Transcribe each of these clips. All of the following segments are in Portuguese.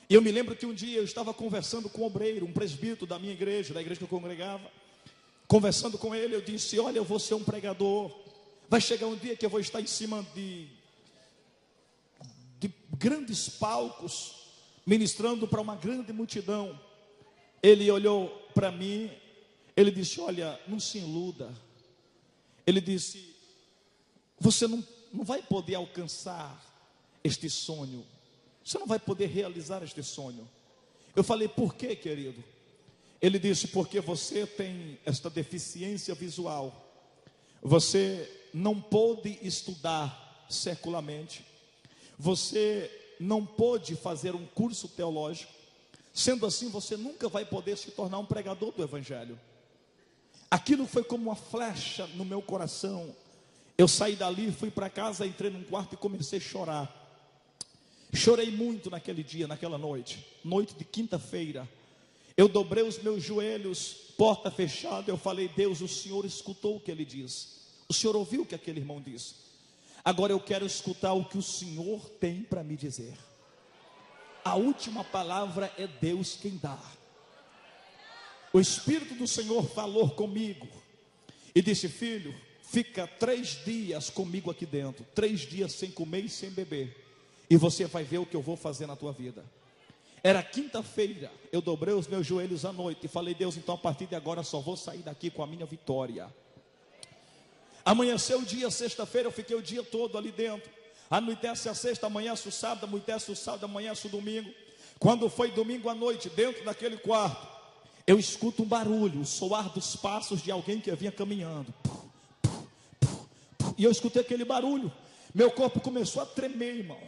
E eu me lembro que um dia eu estava conversando com um obreiro, um presbítero da minha igreja, da igreja que eu congregava. Conversando com ele, eu disse: olha, eu vou ser um pregador. Vai chegar um dia que eu vou estar em cima de grandes palcos, ministrando para uma grande multidão. Ele olhou para mim, ele disse: olha, não se iluda. Ele disse: você não vai poder alcançar este sonho. Você não vai poder realizar este sonho. Eu falei: por quê, querido? Ele disse: porque você tem esta deficiência visual. Você não pôde estudar secularmente. Você não pôde fazer um curso teológico. Sendo assim, você nunca vai poder se tornar um pregador do evangelho. Aquilo foi como uma flecha no meu coração. Eu saí dali, fui para casa, entrei num quarto e comecei a chorar. Chorei muito naquele dia, naquela noite de quinta-feira. Eu dobrei os meus joelhos, porta fechada. Eu falei: Deus, o Senhor escutou o que ele disse. O Senhor ouviu o que aquele irmão disse. Agora eu quero escutar o que o Senhor tem para me dizer. A última palavra é Deus quem dá. O Espírito do Senhor falou comigo e disse: filho, fica 3 dias comigo aqui dentro, 3 dias sem comer e sem beber, e você vai ver o que eu vou fazer na tua vida. Era quinta-feira, eu dobrei os meus joelhos à noite e falei: Deus, então a partir de agora só vou sair daqui com a minha vitória. Amanheceu o dia, sexta-feira, eu fiquei o dia todo ali dentro. Anoitece a sexta, amanhece o sábado, amanhece o sábado, amanhece o domingo. Quando foi domingo à noite, dentro daquele quarto, eu escuto um barulho, o soar dos passos de alguém que vinha caminhando. E eu escutei aquele barulho, meu corpo começou a tremer, irmão.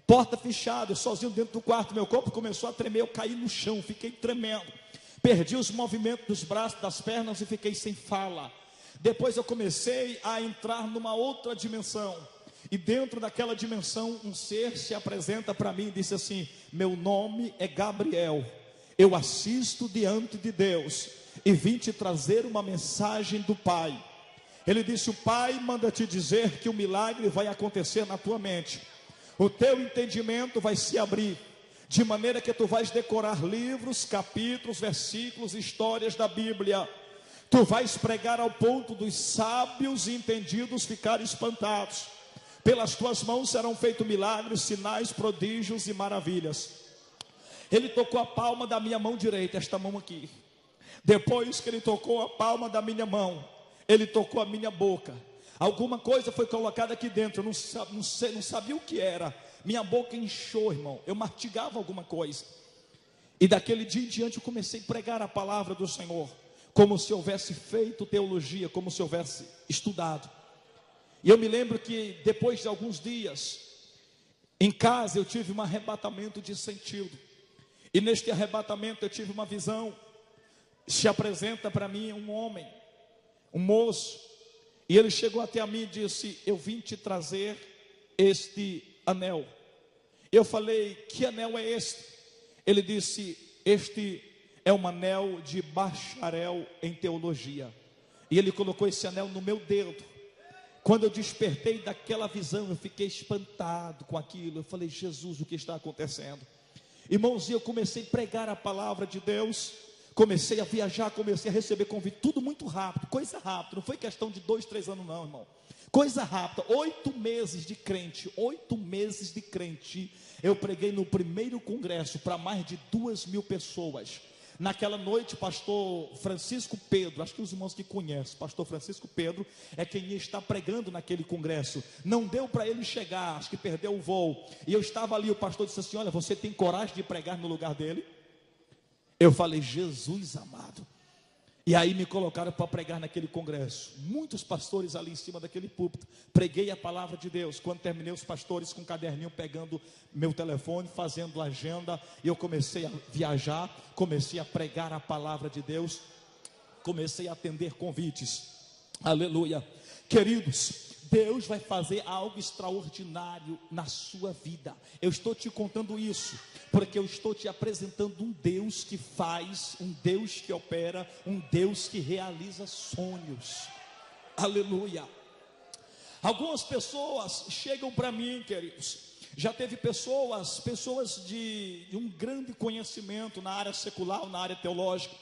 Porta fechada, eu sozinho dentro do quarto, meu corpo começou a tremer, eu caí no chão, fiquei tremendo. Perdi os movimentos dos braços, das pernas e fiquei sem fala. Depois eu comecei a entrar numa outra dimensão. E dentro daquela dimensão, um ser se apresenta para mim e disse assim: meu nome é Gabriel, eu assisto diante de Deus e vim te trazer uma mensagem do Pai. Ele disse: o Pai manda te dizer que o milagre vai acontecer na tua mente. O teu entendimento vai se abrir, de maneira que tu vais decorar livros, capítulos, versículos, histórias da Bíblia. Tu vais pregar ao ponto dos sábios e entendidos ficarem espantados. Pelas tuas mãos serão feitos milagres, sinais, prodígios e maravilhas. Ele tocou a palma da minha mão direita, esta mão aqui. Depois que ele tocou a palma da minha mão, ele tocou a minha boca. Alguma coisa foi colocada aqui dentro, eu não sabia o que era. Minha boca inchou, irmão, eu mastigava alguma coisa. E daquele dia em diante eu comecei a pregar a palavra do Senhor, como se houvesse feito teologia, como se houvesse estudado. E eu me lembro que depois de alguns dias, em casa eu tive um arrebatamento de sentido. E neste arrebatamento eu tive uma visão. Se apresenta para mim um homem, um moço, e ele chegou até a mim e disse: eu vim te trazer este anel. Eu falei: que anel é este? Ele disse: este é um anel de bacharel em teologia. E ele colocou esse anel no meu dedo. Quando eu despertei daquela visão, eu fiquei espantado com aquilo. Eu falei: Jesus, o que está acontecendo? Irmãos, eu comecei a pregar a palavra de Deus, comecei a viajar, comecei a receber convite, tudo muito rápido, coisa rápida, não foi questão de 2, 3 anos não, irmão, coisa rápida. 8 meses de crente, 8 meses de crente, eu preguei no primeiro congresso para mais de 2.000 pessoas. Naquela noite, pastor Francisco Pedro, acho que os irmãos que conhecem, pastor Francisco Pedro é quem ia estar pregando naquele congresso. Não deu para ele chegar, acho que perdeu o voo. E eu estava ali, o pastor disse assim: olha, você tem coragem de pregar no lugar dele? Eu falei: Jesus amado. E aí me colocaram para pregar naquele congresso. Muitos pastores ali em cima daquele púlpito. Preguei a palavra de Deus. Quando terminei, os pastores com um caderninho pegando meu telefone, fazendo agenda. E eu comecei a viajar, comecei a pregar a palavra de Deus, comecei a atender convites. Aleluia. Queridos, Deus vai fazer algo extraordinário na sua vida. Eu estou te contando isso porque eu estou te apresentando um Deus que faz, um Deus que opera, um Deus que realiza sonhos. Aleluia. Algumas pessoas chegam para mim, queridos, Já teve pessoas de um grande conhecimento na área secular, na área teológica,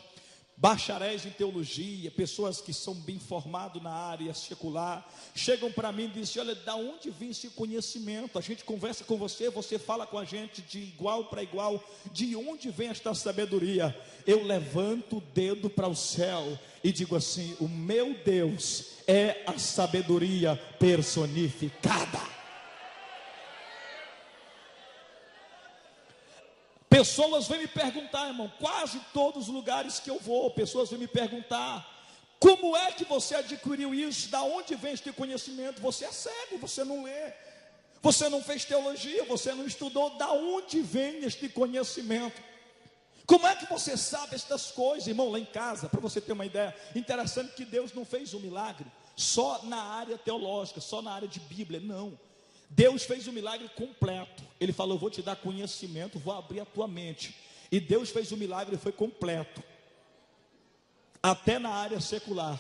bacharéis em teologia, pessoas que são bem formados na área secular, chegam para mim e dizem: olha, da onde vem esse conhecimento? A gente conversa com você, você fala com a gente de igual para igual, de onde vem esta sabedoria? Eu levanto o dedo para o céu e digo assim: o meu Deus é a sabedoria personificada. Pessoas vêm me perguntar, irmão, quase todos os lugares que eu vou, pessoas vêm me perguntar: como é que você adquiriu isso? Da onde vem este conhecimento? Você é cego, você não lê, você não fez teologia, você não estudou. Da onde vem este conhecimento? Como é que você sabe estas coisas, irmão? Lá em casa, para você ter uma ideia, interessante que Deus não fez um milagre só na área teológica, só na área de Bíblia, não. Deus fez o milagre completo. Ele falou: vou te dar conhecimento, vou abrir a tua mente. E Deus fez o milagre e foi completo, até na área secular.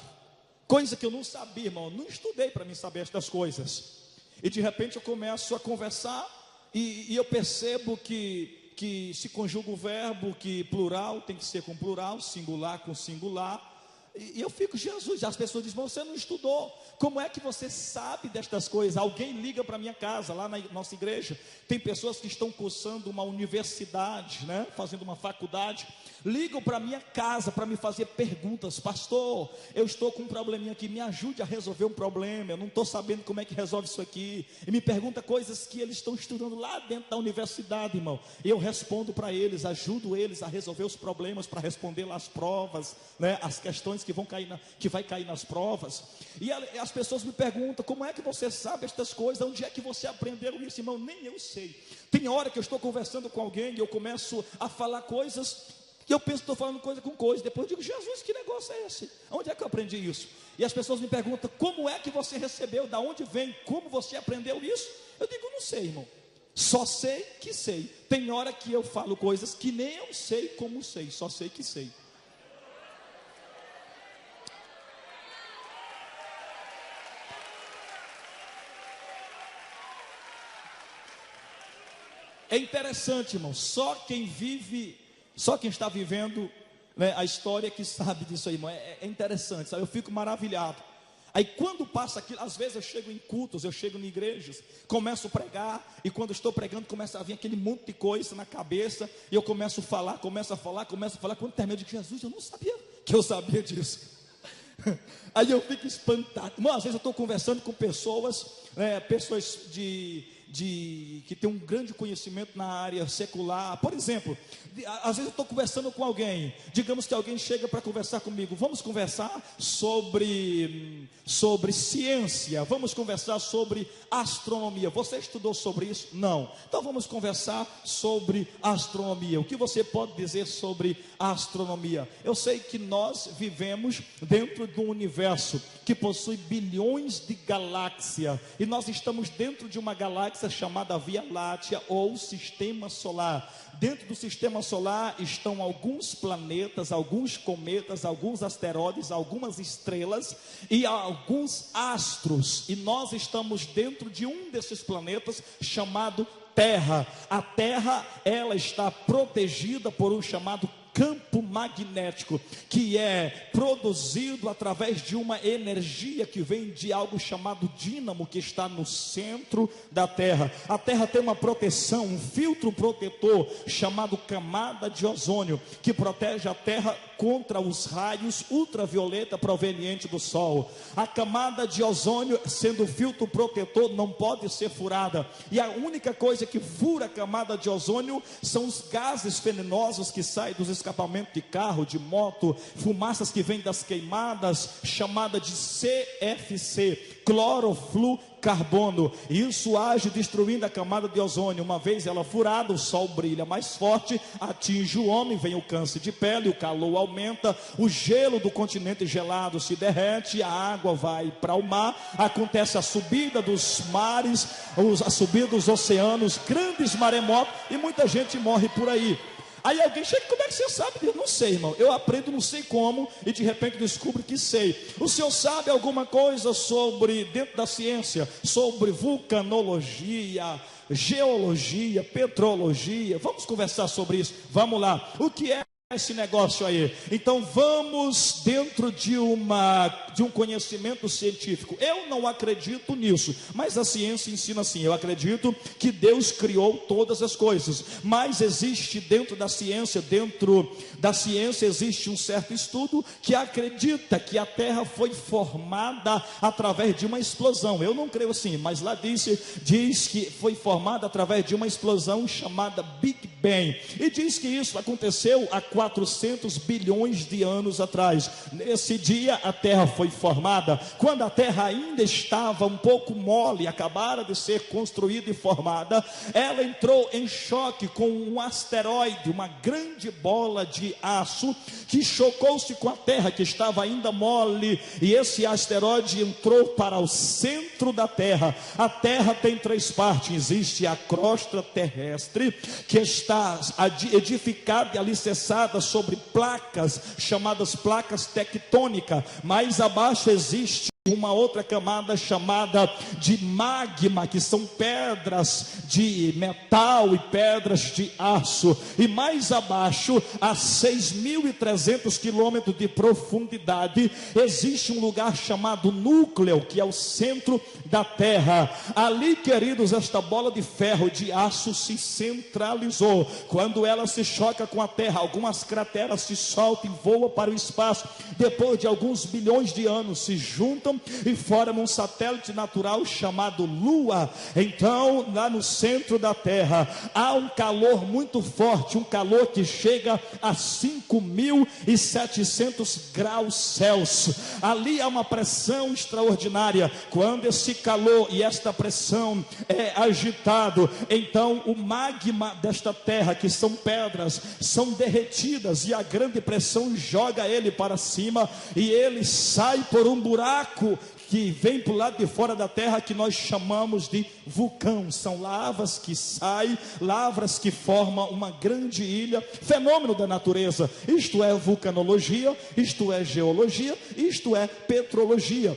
Coisa que eu não sabia, irmão, não estudei para mim saber estas coisas. E de repente eu começo a conversar e eu percebo que se conjuga o verbo, que plural tem que ser com plural, singular com singular. E eu fico: Jesus, as pessoas dizem: você não estudou, como é que você sabe destas coisas? Alguém liga para minha casa, lá na nossa igreja, tem pessoas que estão cursando uma universidade, né, fazendo uma faculdade, ligam para minha casa para me fazer perguntas: pastor, eu estou com um probleminha aqui, me ajude a resolver um problema, eu não estou sabendo como é que resolve isso aqui, e me pergunta coisas que eles estão estudando lá dentro da universidade, irmão, e eu respondo para eles, ajudo eles a resolver os problemas, para responder lá as provas, né, as questões que vai cair nas provas. E as pessoas me perguntam: como é que você sabe estas coisas? Onde é que você aprendeu isso? Irmão, nem eu sei. Tem hora que eu estou conversando com alguém e eu começo a falar coisas e eu penso que estou falando coisa com coisa. Depois eu digo: Jesus, que negócio é esse? Onde é que eu aprendi isso? E as pessoas me perguntam: como é que você recebeu? Da onde vem? Como você aprendeu isso? Eu digo: não sei, irmão. Só sei que sei. Tem hora que eu falo coisas que nem eu sei como sei. Só sei que sei. É interessante, irmão, só quem está vivendo, né, a história que sabe disso aí, irmão. É interessante, sabe? Eu fico maravilhado. Aí quando passa aquilo, às vezes eu chego em cultos, eu chego em igrejas, começo a pregar, e quando estou pregando, começa a vir aquele monte de coisa na cabeça, e eu começo a falar, quando termino eu digo: Jesus, eu não sabia que eu sabia disso. Aí eu fico espantado. Irmão, às vezes eu estou conversando com pessoas, pessoas que tem um grande conhecimento na área secular. Por exemplo, às vezes eu estou conversando com alguém, digamos que alguém chega para conversar comigo: vamos conversar sobre ciência, vamos conversar sobre astronomia. Você estudou sobre isso? Não. Então vamos conversar sobre astronomia. O que você pode dizer sobre a astronomia? Eu sei que nós vivemos dentro de um universo que possui bilhões de galáxias, e nós estamos dentro de uma galáxia chamada Via Láctea, ou Sistema Solar. Dentro do Sistema Solar estão alguns planetas, alguns cometas, alguns asteroides, algumas estrelas e alguns astros, e nós estamos dentro de um desses planetas chamado Terra. A Terra, ela está protegida por um chamado campo magnético, que é produzido através de uma energia que vem de algo chamado dínamo, que está no centro da Terra. A Terra tem uma proteção, um filtro protetor chamado camada de ozônio, que protege a Terra contra os raios ultravioleta provenientes do Sol. A camada de ozônio, sendo filtro protetor, não pode ser furada, e a única coisa que fura a camada de ozônio são os gases venenosos que saem dos escapamento de carro, de moto, fumaças que vêm das queimadas, chamada de CFC, clorofluorcarbono. Isso age destruindo a camada de ozônio. Uma vez ela furada, o sol brilha mais forte, atinge o homem, vem o câncer de pele, o calor aumenta, o gelo do continente gelado se derrete, a água vai para o mar, acontece a subida dos mares, a subida dos oceanos, grandes maremotos, e muita gente morre por aí. Aí alguém chega: como é que você sabe? Eu não sei, irmão. Eu aprendo, não sei como, e de repente descubro que sei. O senhor sabe alguma coisa sobre, dentro da ciência, sobre vulcanologia, geologia, petrologia. Vamos conversar sobre isso. Vamos lá. O que é esse negócio aí? Então vamos dentro de um conhecimento científico. Eu não acredito nisso, mas a ciência ensina assim. Eu acredito que Deus criou todas as coisas, mas existe dentro da ciência existe um certo estudo que acredita que a Terra foi formada através de uma explosão. Eu não creio assim, mas lá diz que foi formada através de uma explosão chamada Big Bang, e diz que isso aconteceu há 400 bilhões de anos atrás. Nesse dia a Terra foi formada, quando a Terra ainda estava um pouco mole, acabara de ser construída e formada. Ela entrou em choque com um asteroide, uma grande bola de aço que chocou-se com a Terra, que estava ainda mole, e esse asteroide entrou para o centro da Terra. A Terra tem três partes: existe a crosta terrestre, que está edificada e alicerçada sobre placas chamadas placas tectônicas. Mais abaixo existe uma outra camada chamada de magma, que são pedras de metal e pedras de aço. E mais abaixo, a 6.300 quilômetros de profundidade, existe um lugar chamado núcleo, que é o centro da Terra. Ali, queridos, esta bola de ferro, de aço, se centralizou. Quando ela se choca com a Terra, algumas crateras se soltam e voam para o espaço. Depois de alguns bilhões de anos, se juntam e formam um satélite natural chamado Lua. Então, lá no centro da Terra, há um calor muito forte, um calor que chega a 5.700 graus Celsius. Ali há uma pressão extraordinária. Quando esse calor e esta pressão é agitado, então o magma desta terra, que são pedras, são derretidas, e a grande pressão joga ele para cima, e ele sai por um buraco que vem para o lado de fora da terra, que nós chamamos de vulcão. São lavas que saem, lavras que formam uma grande ilha, fenômeno da natureza. Isto é vulcanologia, isto é geologia, isto é petrologia.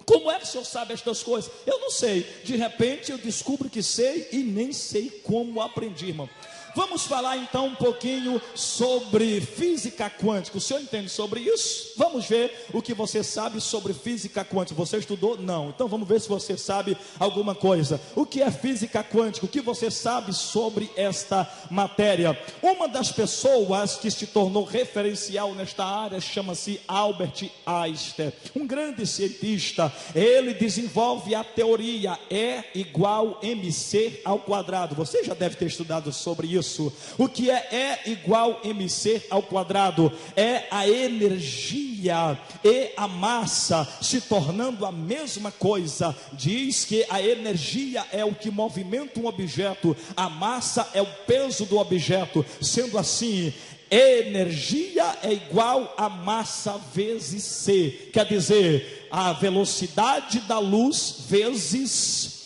Como é que o senhor sabe estas coisas? Eu não sei, de repente eu descubro que sei e nem sei como aprendi, irmão. Vamos falar então um pouquinho sobre física quântica. O senhor entende sobre isso? Vamos ver o que você sabe sobre física quântica. Você estudou? Não. Então vamos ver se você sabe alguma coisa. O que é física quântica? O que você sabe sobre esta matéria? Uma das pessoas que se tornou referencial nesta área chama-se Albert Einstein, um grande cientista. Ele desenvolve a teoria E igual mc ao quadrado. Você já deve ter estudado sobre isso. O que é E igual mc ao quadrado? É a energia e a massa se tornando a mesma coisa. Diz que a energia é o que movimenta um objeto, a massa é o peso do objeto. Sendo assim, energia é igual a massa vezes C, quer dizer, a velocidade da luz vezes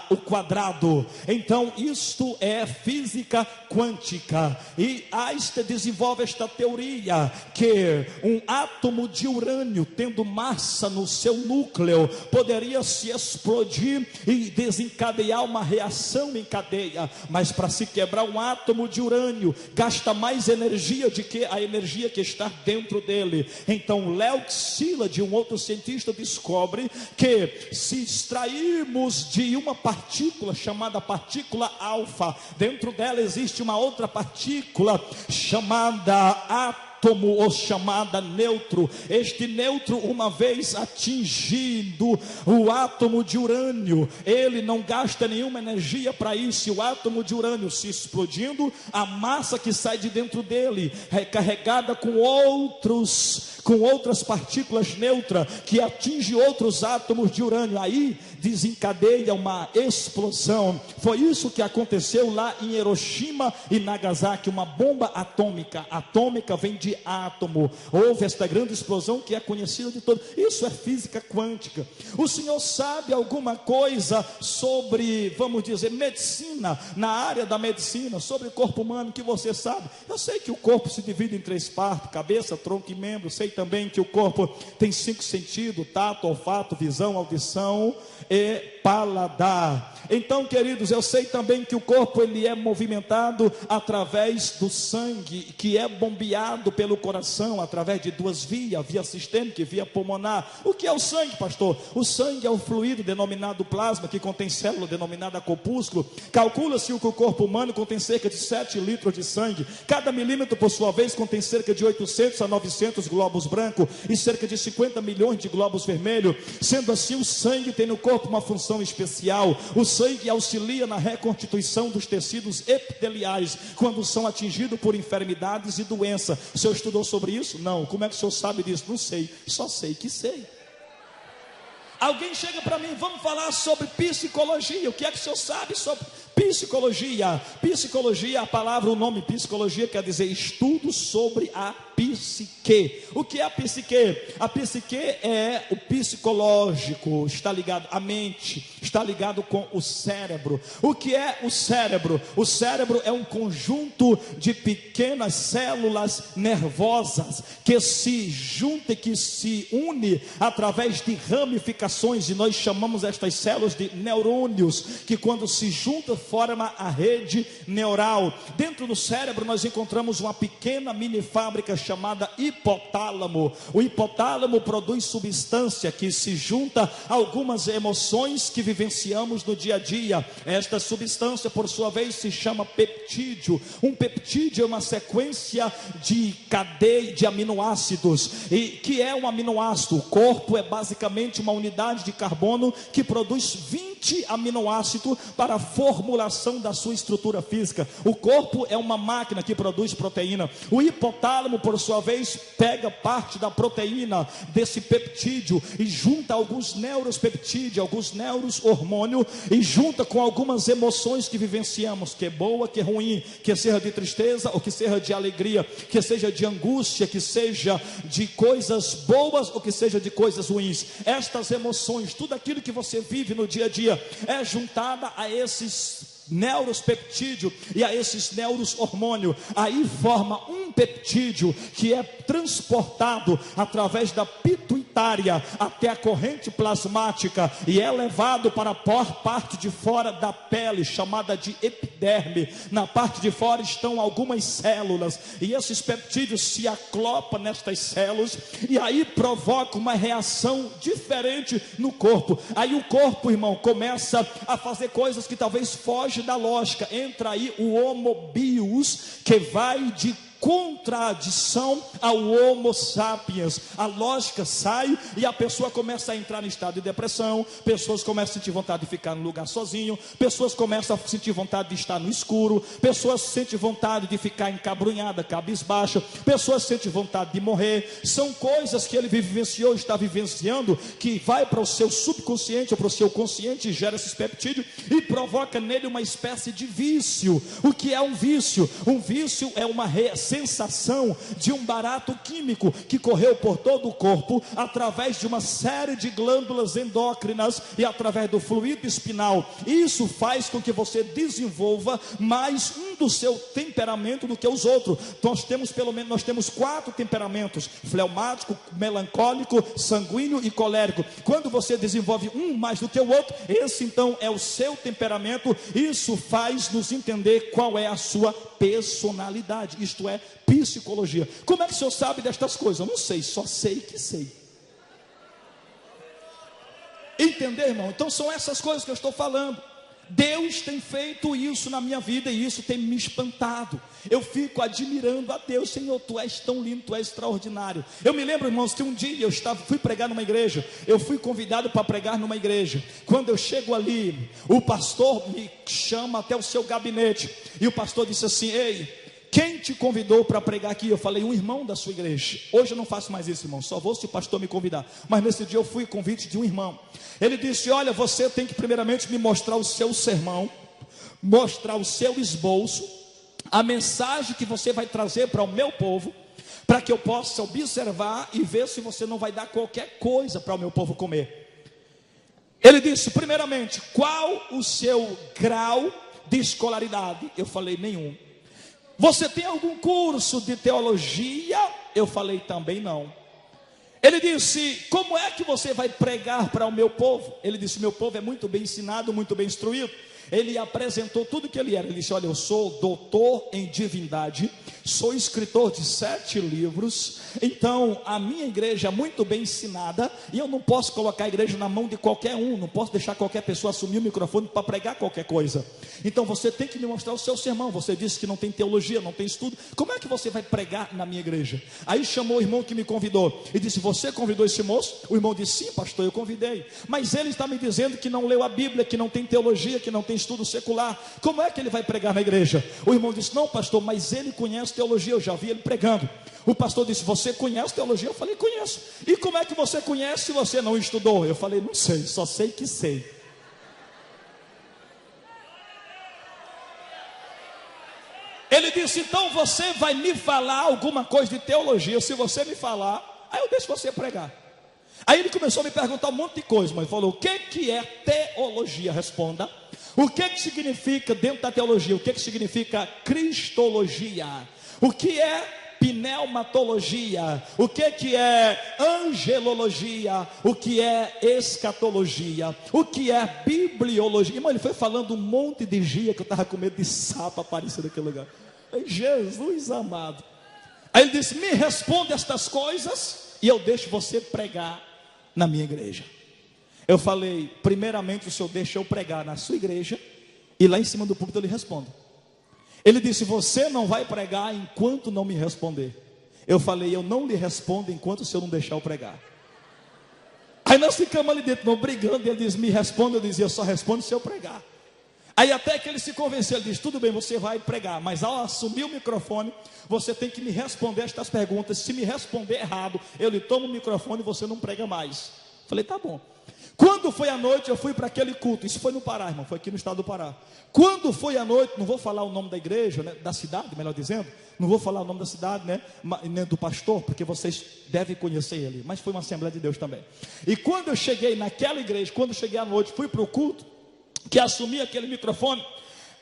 o quadrado. Então isto é física quântica, e Einstein desenvolve esta teoria que um átomo de urânio, tendo massa no seu núcleo, poderia se explodir e desencadear uma reação em cadeia. Mas para se quebrar um átomo de urânio, gasta mais energia do que a energia que está dentro dele. Então Léo Szilard, um outro cientista, descobre que se extrairmos de uma partícula chamada partícula alfa, dentro dela existe uma outra partícula chamada átomo, ou chamada neutro. Este neutro, uma vez atingindo o átomo de urânio, ele não gasta nenhuma energia para isso. E o átomo de urânio se explodindo, a massa que sai de dentro dele é carregada com outras partículas neutras, que atinge outros átomos de urânio, aí desencadeia uma explosão. Foi isso que aconteceu lá em Hiroshima e Nagasaki, uma bomba atômica. Atômica vem de átomo. Houve esta grande explosão que é conhecida de todos. Isso é física quântica. O senhor sabe alguma coisa sobre, vamos dizer, medicina, na área da medicina, sobre o corpo humano, que você sabe? Eu sei que o corpo se divide em três partes: cabeça, tronco e membro. Sei também que o corpo tem 5 sentidos: tato, olfato, visão, audição e paladar. Então, queridos, eu sei também que o corpo ele é movimentado através do sangue, que é bombeado pelo coração através de duas vias, via sistêmica e via pulmonar. O que é o sangue, pastor? O sangue é o fluido denominado plasma, que contém célula denominada corpúsculo. Calcula-se que o corpo humano contém cerca de 7 litros de sangue. Cada milímetro, por sua vez, contém cerca de 800 a 900 glóbulos brancos e cerca de 50 milhões de glóbulos vermelhos. Sendo assim, o sangue tem no corpo uma função especial. O sangue auxilia na reconstituição dos tecidos epiteliais quando são atingidos por enfermidades e doenças. O senhor estudou sobre isso? Não. Como é que o senhor sabe disso? Não sei. Só sei que sei. Alguém chega para mim, vamos falar sobre psicologia. O que é que o senhor sabe sobre psicologia? Psicologia, a palavra, o nome psicologia quer dizer estudo sobre a psique. O que é a psique? A psique é o psicológico, está ligado à mente, está ligado com o cérebro. O que é o cérebro? O cérebro é um conjunto de pequenas células nervosas que se juntam e que se unem através de ramificações, e nós chamamos estas células de neurônios, que quando se juntam forma a rede neural. Dentro do cérebro nós encontramos uma pequena mini fábrica chamada hipotálamo. O hipotálamo produz substância que se junta a algumas emoções que vivenciamos no dia a dia. Esta substância, por sua vez, se chama peptídeo. Um peptídeo é uma sequência de cadeia de aminoácidos. E que é um aminoácido? O corpo é basicamente uma unidade de carbono que produz 20 aminoácidos para a formulação da sua estrutura física. O corpo é uma máquina que produz proteína. O hipotálamo, por sua vez, pega parte da proteína desse peptídeo e junta alguns neuropeptídeos, alguns neurohormônios, e junta com algumas emoções que vivenciamos, que é boa, que é ruim, que seja de tristeza ou que seja de alegria, que seja de angústia, que seja de coisas boas ou que seja de coisas ruins. Estas emoções, tudo aquilo que você vive no dia a dia, é juntada a esses neuropeptídeo e a esses neurohormônios. Aí forma um peptídeo que é transportado através da pituitária até a corrente plasmática e é levado para a parte de fora da pele, chamada de epiderme. Na parte de fora estão algumas células e esses peptídeos se aclopam nestas células e aí provoca uma reação diferente no corpo. Aí o corpo, irmão, começa a fazer coisas que talvez fogem da lógica. Entra aí o homo bios, que vai de contradição ao homo sapiens. A lógica sai e a pessoa começa a entrar em estado de depressão. Pessoas começam a sentir vontade de ficar no lugar sozinho. Pessoas começam a sentir vontade de estar no escuro. Pessoas sentem vontade de ficar encabrunhada, cabisbaixa. Pessoas sentem vontade de morrer. São coisas que ele vivenciou, está vivenciando, que vai para o seu subconsciente ou para o seu consciente e gera esses peptídeos e provoca nele uma espécie de vício. O que é um vício? Um vício é uma sensação de um barato químico que correu por todo o corpo através de uma série de glândulas endócrinas e através do fluido espinal. Isso faz com que você desenvolva mais um do seu temperamento do que os outros. Nós temos 4 temperamentos: fleumático, melancólico, sanguíneo e colérico. Quando você desenvolve um mais do que o outro, esse então é o seu temperamento. Isso faz nos entender qual é a sua personalidade, isto é, psicologia. Como é que o senhor sabe destas coisas? Eu não sei, só sei que sei. Entender, irmão? Então são essas coisas que eu estou falando. Deus tem feito isso na minha vida e isso tem me espantado. Eu fico admirando a Deus. Senhor, tu és tão lindo, tu és extraordinário. Eu me lembro, irmãos, que um dia fui pregar numa igreja. Eu fui convidado para pregar numa igreja. Quando eu chego ali, o pastor me chama até o seu gabinete e o pastor disse assim: ei, quem te convidou para pregar aqui? Eu falei: um irmão da sua igreja. Hoje eu não faço mais isso, irmão, só vou se o pastor me convidar. Mas nesse dia eu fui convite de um irmão. Ele disse: olha, você tem que primeiramente me mostrar o seu sermão, mostrar o seu esboço, a mensagem que você vai trazer para o meu povo, para que eu possa observar e ver se você não vai dar qualquer coisa para o meu povo comer. Ele disse: primeiramente, qual o seu grau de escolaridade? Eu falei: nenhum. Você tem algum curso de teologia? Eu falei: também não. Ele disse: como é que você vai pregar para o meu povo? Ele disse: meu povo é muito bem ensinado, muito bem instruído. Ele apresentou tudo que ele era. Ele disse: olha, eu sou doutor em divindade, sou escritor de 7 livros, então a minha igreja é muito bem ensinada, e eu não posso colocar a igreja na mão de qualquer um, não posso deixar qualquer pessoa assumir o microfone para pregar qualquer coisa. Então você tem que me mostrar o seu sermão. Você disse que não tem teologia, não tem estudo, como é que você vai pregar na minha igreja? Aí chamou o irmão que me convidou e disse: você convidou esse moço? O irmão disse: sim, pastor, eu convidei, mas ele está me dizendo que não leu a Bíblia, que não tem teologia, que não tem estudo secular, como é que ele vai pregar na igreja? O irmão disse: não, pastor, mas ele conhece teologia, eu já vi ele pregando. O pastor disse: você conhece teologia? Eu falei: conheço. E como é que você conhece se você não estudou? Eu falei: não sei, só sei que sei. Ele disse: então você vai me falar alguma coisa de teologia? Se você me falar, aí eu deixo você pregar. Aí ele começou a me perguntar um monte de coisa, mas falou: o que é teologia? Responda. O que significa dentro da teologia? O que significa cristologia? O que é pneumatologia? O que é angelologia? O que é escatologia? O que é bibliologia? Irmão, ele foi falando um monte de gia que eu estava com medo de sapo aparecer naquele lugar. Jesus amado. Aí ele disse: me responde estas coisas e eu deixo você pregar na minha igreja. Eu falei: primeiramente o senhor deixa eu pregar na sua igreja, e lá em cima do púlpito eu lhe respondo. Ele disse: você não vai pregar enquanto não me responder. Eu falei: eu não lhe respondo enquanto o senhor não deixar eu pregar. Aí nós ficamos ali dentro, brigando. Ele disse: me responda. Eu dizia: eu só respondo se eu pregar. Aí até que ele se convenceu. Ele disse: tudo bem, você vai pregar, mas ao assumir o microfone, você tem que me responder estas perguntas. Se me responder errado, eu lhe tomo o microfone e você não prega mais. Falei: tá bom. Quando foi à noite, eu fui para aquele culto. Isso foi no Pará, irmão, foi aqui no estado do Pará. Quando foi à noite, não vou falar o nome da igreja, né, da cidade, melhor dizendo. Não vou falar o nome da cidade, né, do pastor, porque vocês devem conhecer ele. Mas foi uma Assembleia de Deus também. E quando eu cheguei naquela igreja, quando eu cheguei à noite, fui para o culto, que assumi aquele microfone.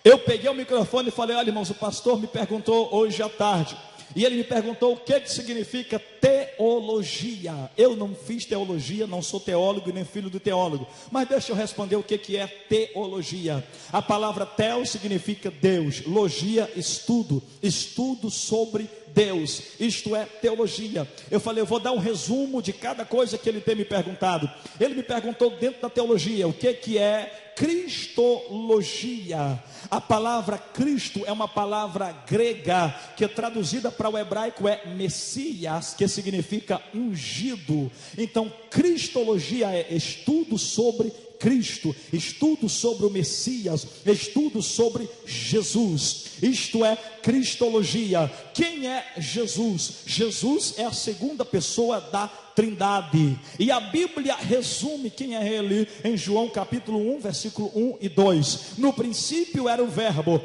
Eu peguei o microfone e falei: olha, irmãos, o pastor me perguntou hoje à tarde, e ele me perguntou o que significa teologia. Eu não fiz teologia, não sou teólogo e nem filho do teólogo, mas deixa eu responder o que é teologia. A palavra teo significa Deus, logia, estudo, estudo sobre Deus, isto é teologia. Eu falei: eu vou dar um resumo de cada coisa que ele tem me perguntado. Ele me perguntou dentro da teologia o que é cristologia. A palavra Cristo é uma palavra grega que traduzida para o hebraico é Messias, que significa ungido. Então cristologia é estudo sobre Cristo, estudo sobre o Messias, estudo sobre Jesus. Isto é cristologia. Quem é Jesus? Jesus é a segunda pessoa da Trindade, e a Bíblia resume quem é ele em João capítulo 1, versículo 1 e 2. No princípio era o verbo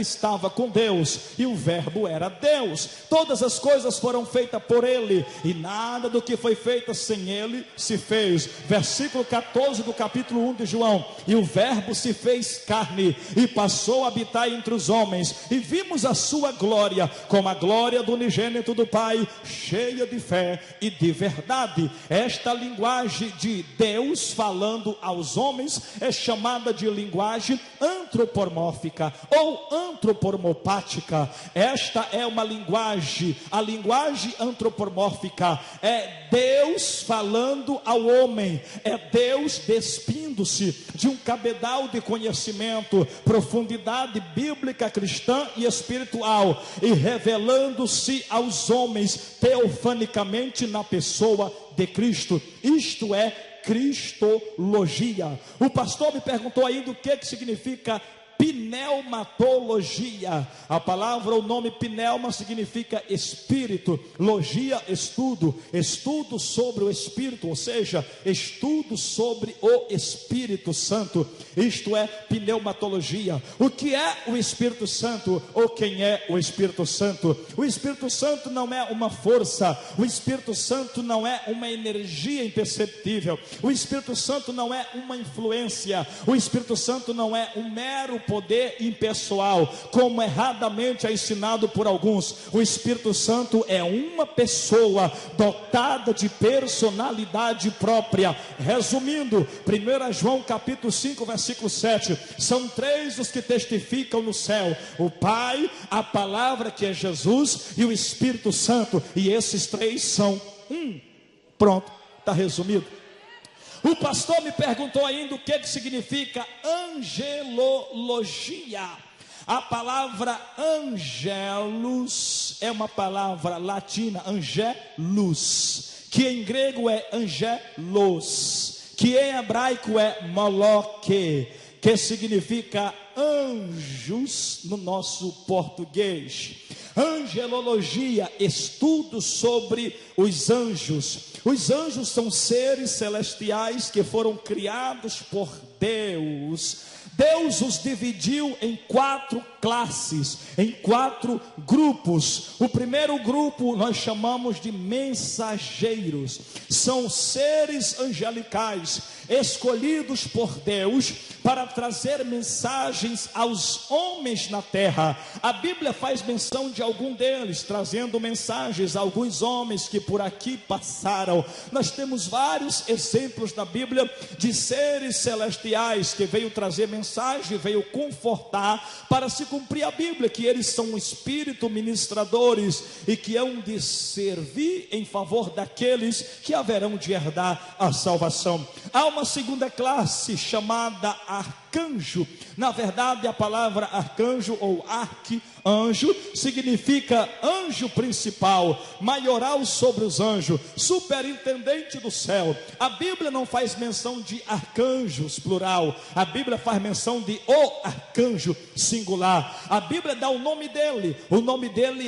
estava com Deus, e o verbo era Deus. Todas as coisas foram feitas por ele, e nada do que foi feito sem ele se fez. Versículo 14 do capítulo 1 de João: e o verbo se fez carne, e passou a habitar entre os homens, e vimos a sua glória, como a glória do unigênito do Pai, cheia de fé e de verdade. Esta linguagem de Deus falando aos homens é chamada de linguagem antropomórfica ou antropomopática. Esta é uma linguagem, a linguagem antropomórfica é Deus falando ao homem, é Deus despindo-se de um cabedal de conhecimento, profundidade bíblica, cristã e espiritual, e revelando-se aos homens teofanicamente na pessoa de Cristo. Isto é cristologia. O pastor me perguntou ainda o que significa pneumatologia. A palavra, o nome pneuma significa espírito, logia, estudo, estudo sobre o espírito, ou seja, estudo sobre o Espírito Santo. Isto é pneumatologia. O que é o Espírito Santo, ou quem é o Espírito Santo? O Espírito Santo não é uma força, o Espírito Santo não é uma energia imperceptível, o Espírito Santo não é uma influência, o Espírito Santo não é um mero poder impessoal, como erradamente é ensinado por alguns. O Espírito Santo é uma pessoa dotada de personalidade própria. Resumindo, 1 João capítulo 5, versículo 7, são 3 os que testificam no céu: o Pai, a palavra que é Jesus e o Espírito Santo, e esses 3 são um. Pronto, está resumido. O pastor me perguntou ainda o que significa angelologia. A palavra angelos é uma palavra latina, angelus, que em grego é angelos, que em hebraico é moloque, que significa anjos no nosso português. Angelologia, estudo sobre os anjos. Os anjos são seres celestiais que foram criados por Deus. Deus os dividiu em 4 classes, em 4 grupos. O primeiro grupo nós chamamos de mensageiros. São seres angelicais escolhidos por Deus para trazer mensagens aos homens na terra. A Bíblia faz menção de algum deles, trazendo mensagens a alguns homens que por aqui passaram. Nós temos vários exemplos na Bíblia de seres celestiais que veio trazer mensagem, veio confortar para se cumprir a Bíblia, que eles são um espírito ministradores e que hão de servir em favor daqueles que haverão de herdar a salvação. Há uma segunda classe chamada arcanjo. Na verdade, a palavra arcanjo ou arcanjo significa anjo principal, maioral sobre os anjos, superintendente do céu. A Bíblia não faz menção de arcanjos plural, a Bíblia faz menção de o arcanjo singular. A Bíblia dá o nome dele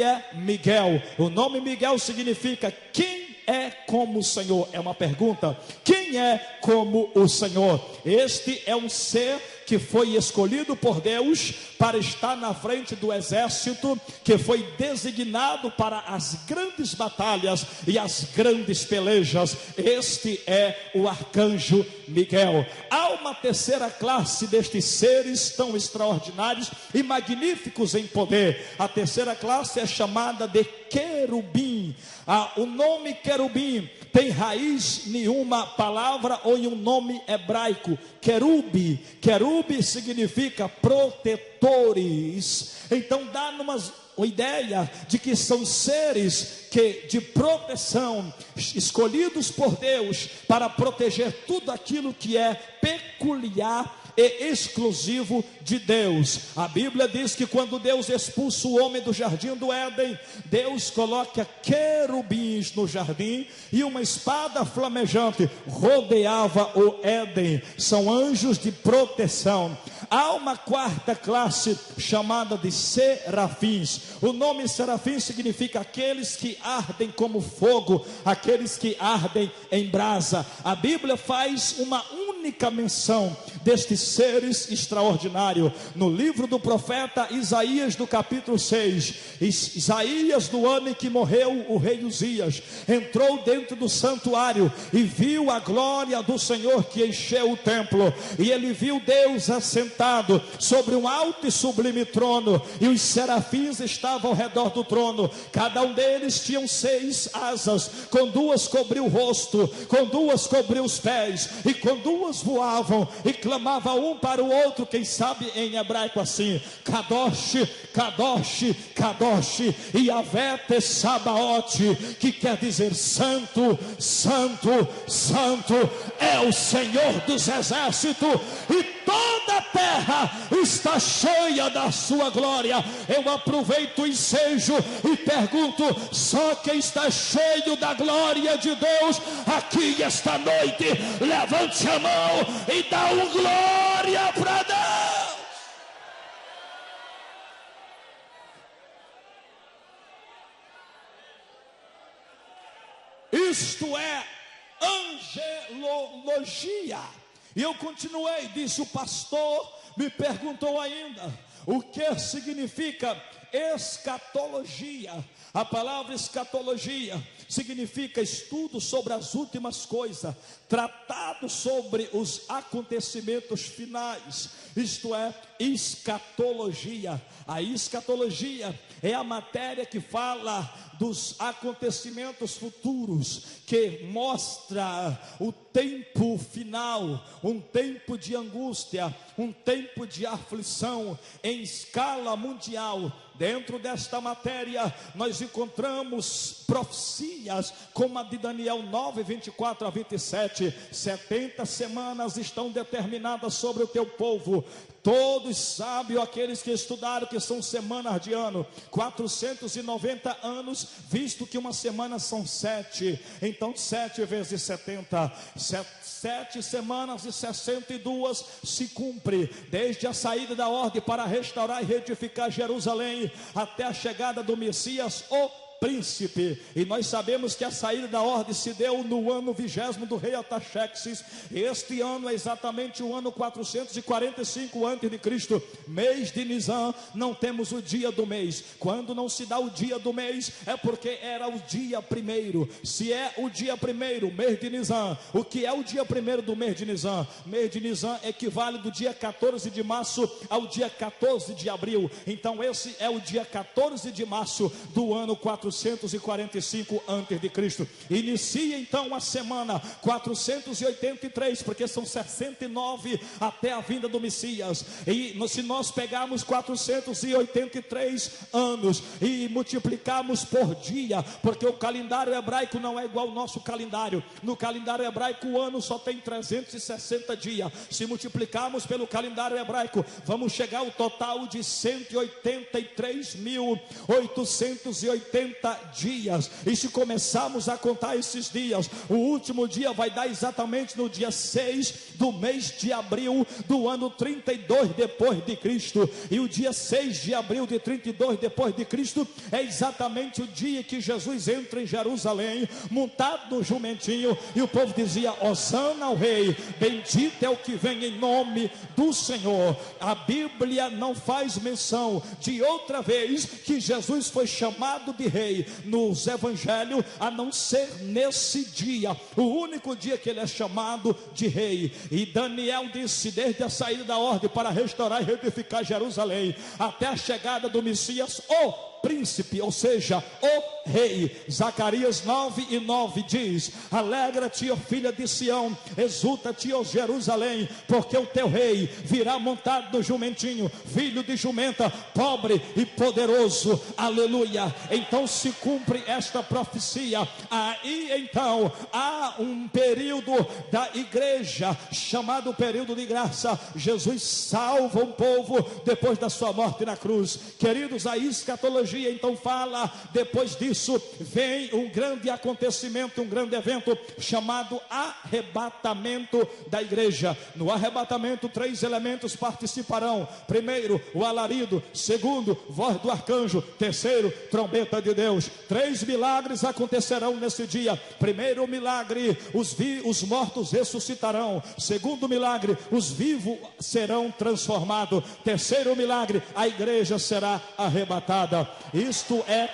é Miguel. O nome Miguel significa quem é como o Senhor. É uma pergunta: quem é como o Senhor? Este é um ser que foi escolhido por Deus para estar na frente do exército, que foi designado para as grandes batalhas e as grandes pelejas. Este é o arcanjo Miguel. Há uma terceira classe destes seres tão extraordinários e magníficos em poder. A terceira classe é chamada de querubim. O nome querubim tem raiz em uma palavra ou em um nome hebraico, querube. Querube significa protetores. Então dá-nos uma ideia de que são seres de proteção, escolhidos por Deus para proteger tudo aquilo que é peculiar e exclusivo de Deus. A Bíblia diz que quando Deus expulsa o homem do jardim do Éden, Deus coloca querubins no jardim e uma espada flamejante rodeava o Éden. São anjos de proteção. Há uma quarta classe chamada de serafins. O nome serafim significa aqueles que ardem como fogo, aqueles que ardem em brasa. A Bíblia faz uma única menção destes seres extraordinários no livro do profeta Isaías, do capítulo 6. Isaías, no ano em que morreu o rei Uzias, entrou dentro do santuário e viu a glória do Senhor que encheu o templo, e ele viu Deus assentado sobre um alto e sublime trono, e os serafins estavam ao redor do trono. Cada um deles tinha 6 asas, com 2 cobriu o rosto, com 2 cobriu os pés, e com 2 voavam e clamavam um para o outro. Quem sabe em hebraico assim: Kadosh, Kadosh, Kadosh, Yahvé Sabaote, que quer dizer santo, santo, santo é o Senhor dos exércitos, e toda a terra está cheia da sua glória. Eu aproveito o ensejo e pergunto: só quem está cheio da glória de Deus aqui esta noite, levante a mão e dá um glória para Deus. Isto é angelologia. E eu continuei, disse o pastor, me perguntou ainda: O que significa escatologia? A palavra escatologia significa estudo sobre as últimas coisas, tratado sobre os acontecimentos finais, isto é, escatologia. A escatologia é a matéria que fala dos acontecimentos futuros, que mostra o tempo final, um tempo de angústia, um tempo de aflição em escala mundial. Dentro desta matéria nós encontramos profecias como a de Daniel 9, 24 a 27. 70 semanas estão determinadas sobre o teu povo. Todos sabem, aqueles que estudaram, que são semanas de ano, 490 anos, visto que uma semana são 7, então 7 vezes 70, 7 semanas e 62 se cumpre, desde a saída da ordem para restaurar e reedificar Jerusalém, até a chegada do Messias, o príncipe. E nós sabemos que a saída da ordem se deu no ano 20º do rei Artaxerxes. Este ano é exatamente o ano 445 a.C., mês de Nisan. Não temos o dia do mês. Quando não se dá o dia do mês, é porque era o dia primeiro. Se é o dia primeiro, mês de Nisan, o que é o dia primeiro do mês de Nisan? Mês de Nisan equivale do dia 14 de março ao dia 14 de abril. Então esse é o dia 14 de março do ano 445 a.C. Inicia então a semana 483, porque são 69 até a vinda do Messias. E se nós pegarmos 483 anos e multiplicarmos por dia, porque o calendário hebraico não é igual ao nosso calendário. No calendário hebraico o ano só tem 360 dias. Se multiplicarmos pelo calendário hebraico, vamos chegar ao total de 183.880 dias. E se começarmos a contar esses dias, o último dia vai dar exatamente no dia 6 do mês de abril do ano 32 depois de Cristo. E o dia 6 de abril de 32 depois de Cristo é exatamente o dia que Jesus entra em Jerusalém montado no jumentinho, e o povo dizia: Hosana ao rei, bendito é o que vem em nome do Senhor. A Bíblia não faz menção de outra vez que Jesus foi chamado de rei nos evangelhos, a não ser nesse dia, o único dia que ele é chamado de rei. E Daniel disse: desde a saída da ordem para restaurar e reedificar Jerusalém, até a chegada do Messias, o príncipe, ou seja, o rei. Zacarias 9:9 diz: alegra-te, ó filha de Sião, exulta-te, ó Jerusalém, porque o teu rei virá montado no jumentinho, filho de jumenta, pobre e poderoso. Aleluia. Então se cumpre esta profecia. Aí então há um período da igreja chamado período de graça. Jesus salva um povo depois da sua morte na cruz. Queridos, a escatologia então fala, depois disso vem um grande acontecimento, um grande evento chamado arrebatamento da igreja. No arrebatamento 3 elementos participarão: primeiro, o alarido; segundo, voz do arcanjo; terceiro, trombeta de Deus. 3 milagres acontecerão nesse dia. Primeiro milagre, os mortos ressuscitarão. Segundo milagre, os vivos serão transformados. Terceiro milagre, a igreja será arrebatada. Isto é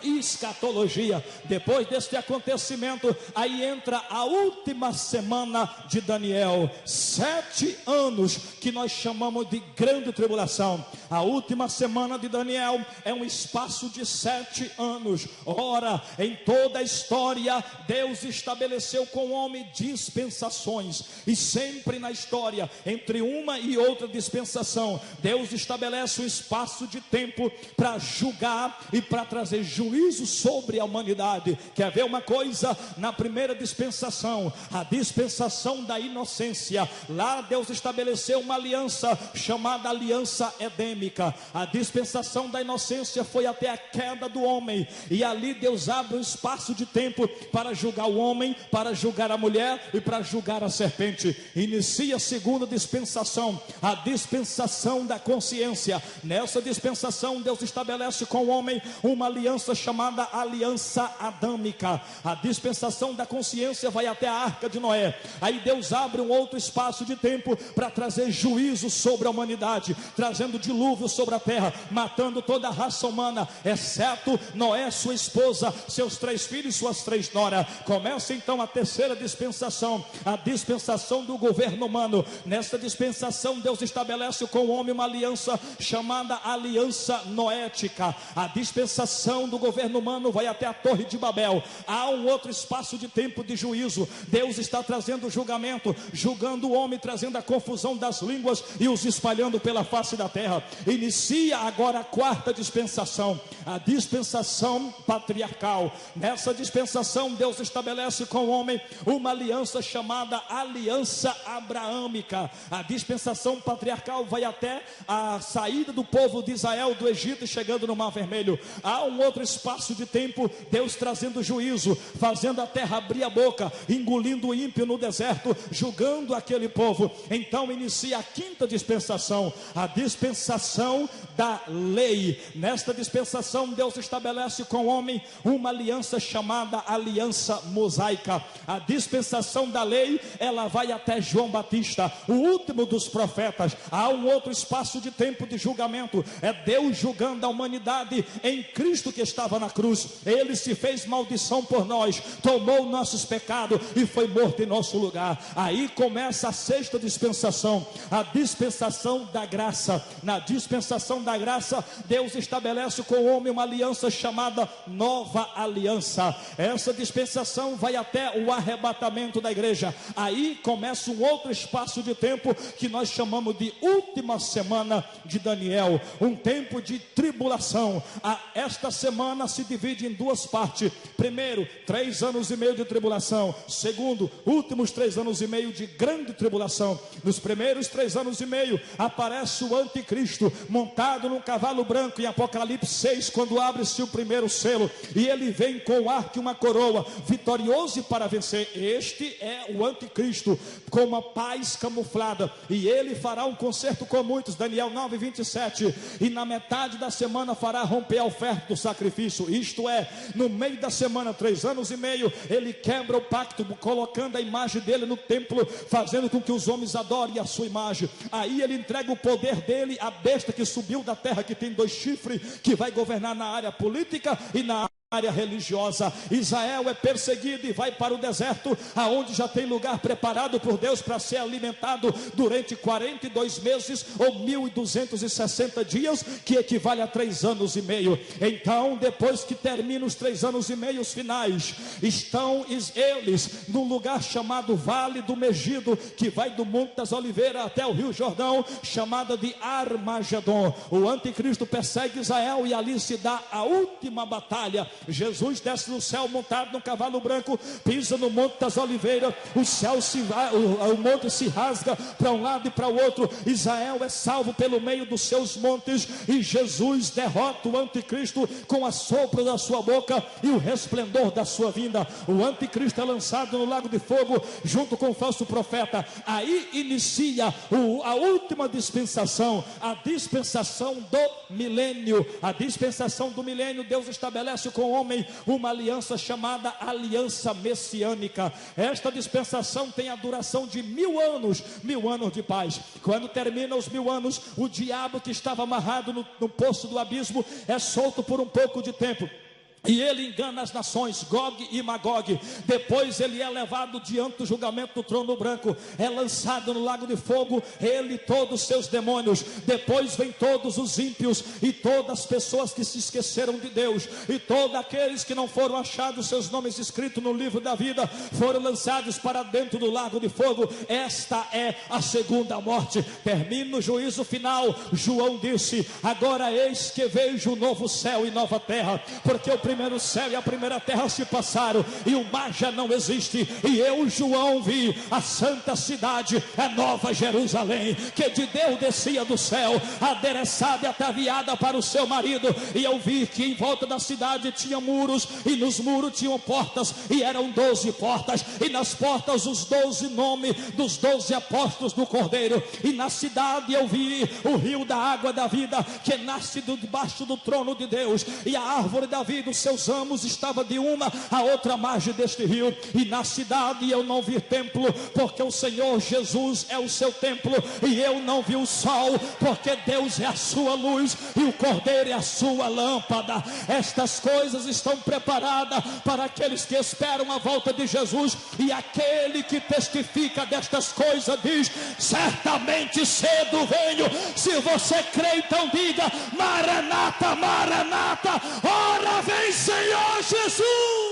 escatologia. Depois deste acontecimento, aí entra a última semana de Daniel, 7 anos que nós chamamos de grande tribulação. A última semana de Daniel é um espaço de 7 anos. Ora, em toda a história, Deus estabeleceu com o homem dispensações, e sempre na história, entre uma e outra dispensação, Deus estabelece um espaço de tempo para julgar e para trazer juízo sobre a humanidade. Quer ver uma coisa? Na primeira dispensação, a dispensação da inocência, lá Deus estabeleceu uma aliança chamada aliança edêmica. A dispensação da inocência foi até a queda do homem, e ali Deus abre um espaço de tempo para julgar o homem, para julgar a mulher e para julgar a serpente. Inicia a segunda dispensação, a dispensação da consciência. Nessa dispensação Deus estabelece com o homem uma aliança chamada aliança adâmica. A dispensação da consciência vai até a arca de Noé. Aí Deus abre um outro espaço de tempo para trazer juízo sobre a humanidade, trazendo dilúvio sobre a terra, matando toda a raça humana, exceto Noé, sua esposa, seus 3 filhos e suas 3 noras. Começa então a terceira dispensação, a dispensação do governo humano. Nesta dispensação, Deus estabelece com o homem uma aliança chamada aliança noética. A dispensação do governo humano vai até a Torre de Babel. Há um outro espaço de tempo de juízo. Deus está trazendo julgamento, julgando o homem, trazendo a confusão das línguas e os espalhando pela face da terra. Inicia agora a quarta dispensação, a dispensação patriarcal. Nessa dispensação, Deus estabelece com o homem uma aliança chamada aliança abraâmica. A dispensação patriarcal vai até a saída do povo de Israel do Egito, chegando no Mar Vermelho. Há um outro espaço de tempo, Deus trazendo juízo, fazendo a terra abrir a boca, engolindo o ímpio no deserto, julgando aquele povo. Então inicia a quinta dispensação, a dispensação da lei. Nesta dispensação, Deus estabelece com o homem uma aliança chamada aliança mosaica. A dispensação da lei, ela vai até João Batista, o último dos profetas. Há um outro espaço de tempo de julgamento, é Deus julgando a humanidade em Cristo que estava na cruz. Ele se fez maldição por nós, tomou nossos pecados e foi morto em nosso lugar. Aí começa a sexta dispensação, a dispensação da graça. Na dispensação da graça, Deus estabelece com o homem uma aliança chamada nova aliança. Essa dispensação vai até o arrebatamento da igreja. Aí começa um outro espaço de tempo que nós chamamos de última semana de Daniel, um tempo de tribulação. Esta semana se divide em 2 partes. Primeiro, 3 anos e meio de tribulação. Segundo, últimos 3 anos e meio de grande tribulação. Nos primeiros 3 anos e meio aparece o anticristo montado num cavalo branco em Apocalipse 6, quando abre-se o primeiro selo, e ele vem com o arco e uma coroa, vitorioso para vencer. Este é o anticristo, com uma paz camuflada, e ele fará um concerto com muitos, Daniel 9:27, e na metade da semana fará romper a oferta do sacrifício. Isto é, no meio da semana, 3 anos e meio, ele quebra o pacto, colocando a imagem dele no templo, fazendo com que os homens adorem a sua imagem. Aí ele entrega o poder dele à besta que subiu da terra, que tem 2 chifres, que vai governar na área política e na área religiosa. Israel é perseguido e vai para o deserto, aonde já tem lugar preparado por Deus para ser alimentado durante 42 meses ou 1260 dias, que equivale a 3 anos e meio. Então, depois que termina os 3 anos e meio finais, estão eles num lugar chamado Vale do Megido, que vai do Monte das Oliveiras até o Rio Jordão, chamada de Armagedon. O anticristo persegue Israel e ali se dá a última batalha. Jesus desce do céu montado num cavalo branco, pisa no Monte das Oliveiras, o monte se rasga para um lado e para o outro. Israel é salvo pelo meio dos seus montes, e Jesus derrota o anticristo com a sopro da sua boca e o resplendor da sua vinda. O anticristo é lançado no lago de fogo junto com o falso profeta. Aí inicia a última dispensação, a dispensação do milênio. A dispensação do milênio, Deus estabelece com o homem uma aliança chamada aliança messiânica. Esta dispensação tem a duração de 1000 anos, 1000 anos de paz. Quando termina os 1000 anos, o diabo que estava amarrado no poço do abismo é solto por um pouco de tempo, e ele engana as nações, Gog e Magog. Depois ele é levado diante do julgamento do trono branco, é lançado no lago de fogo, ele e todos os seus demônios. Depois vem todos os ímpios e todas as pessoas que se esqueceram de Deus, e todos aqueles que não foram achados seus nomes escritos no livro da vida, foram lançados para dentro do lago de fogo. Esta é a segunda morte. Termina o juízo final. João disse: agora eis que vejo um novo céu e nova terra, porque o primeiro céu e a primeira terra se passaram e o mar já não existe. E eu, João, vi a santa cidade, a nova Jerusalém, que de Deus descia do céu, adereçada e ataviada para o seu marido. E eu vi que em volta da cidade tinha muros, e nos muros tinham portas, e eram 12 portas, e nas portas os 12 nomes dos 12 apóstolos do Cordeiro. E na cidade eu vi o rio da água da vida, que nasce debaixo do trono de Deus, e a árvore da vida, o seus amos estava de uma a outra margem deste rio, e na cidade eu não vi templo, porque o Senhor Jesus é o seu templo, e eu não vi o sol, porque Deus é a sua luz, e o Cordeiro é a sua lâmpada. Estas coisas estão preparadas para aqueles que esperam a volta de Jesus, e aquele que testifica destas coisas diz: certamente cedo venho. Se você crê, então diga: Maranata, Maranata, ora vem Senhor Jesus.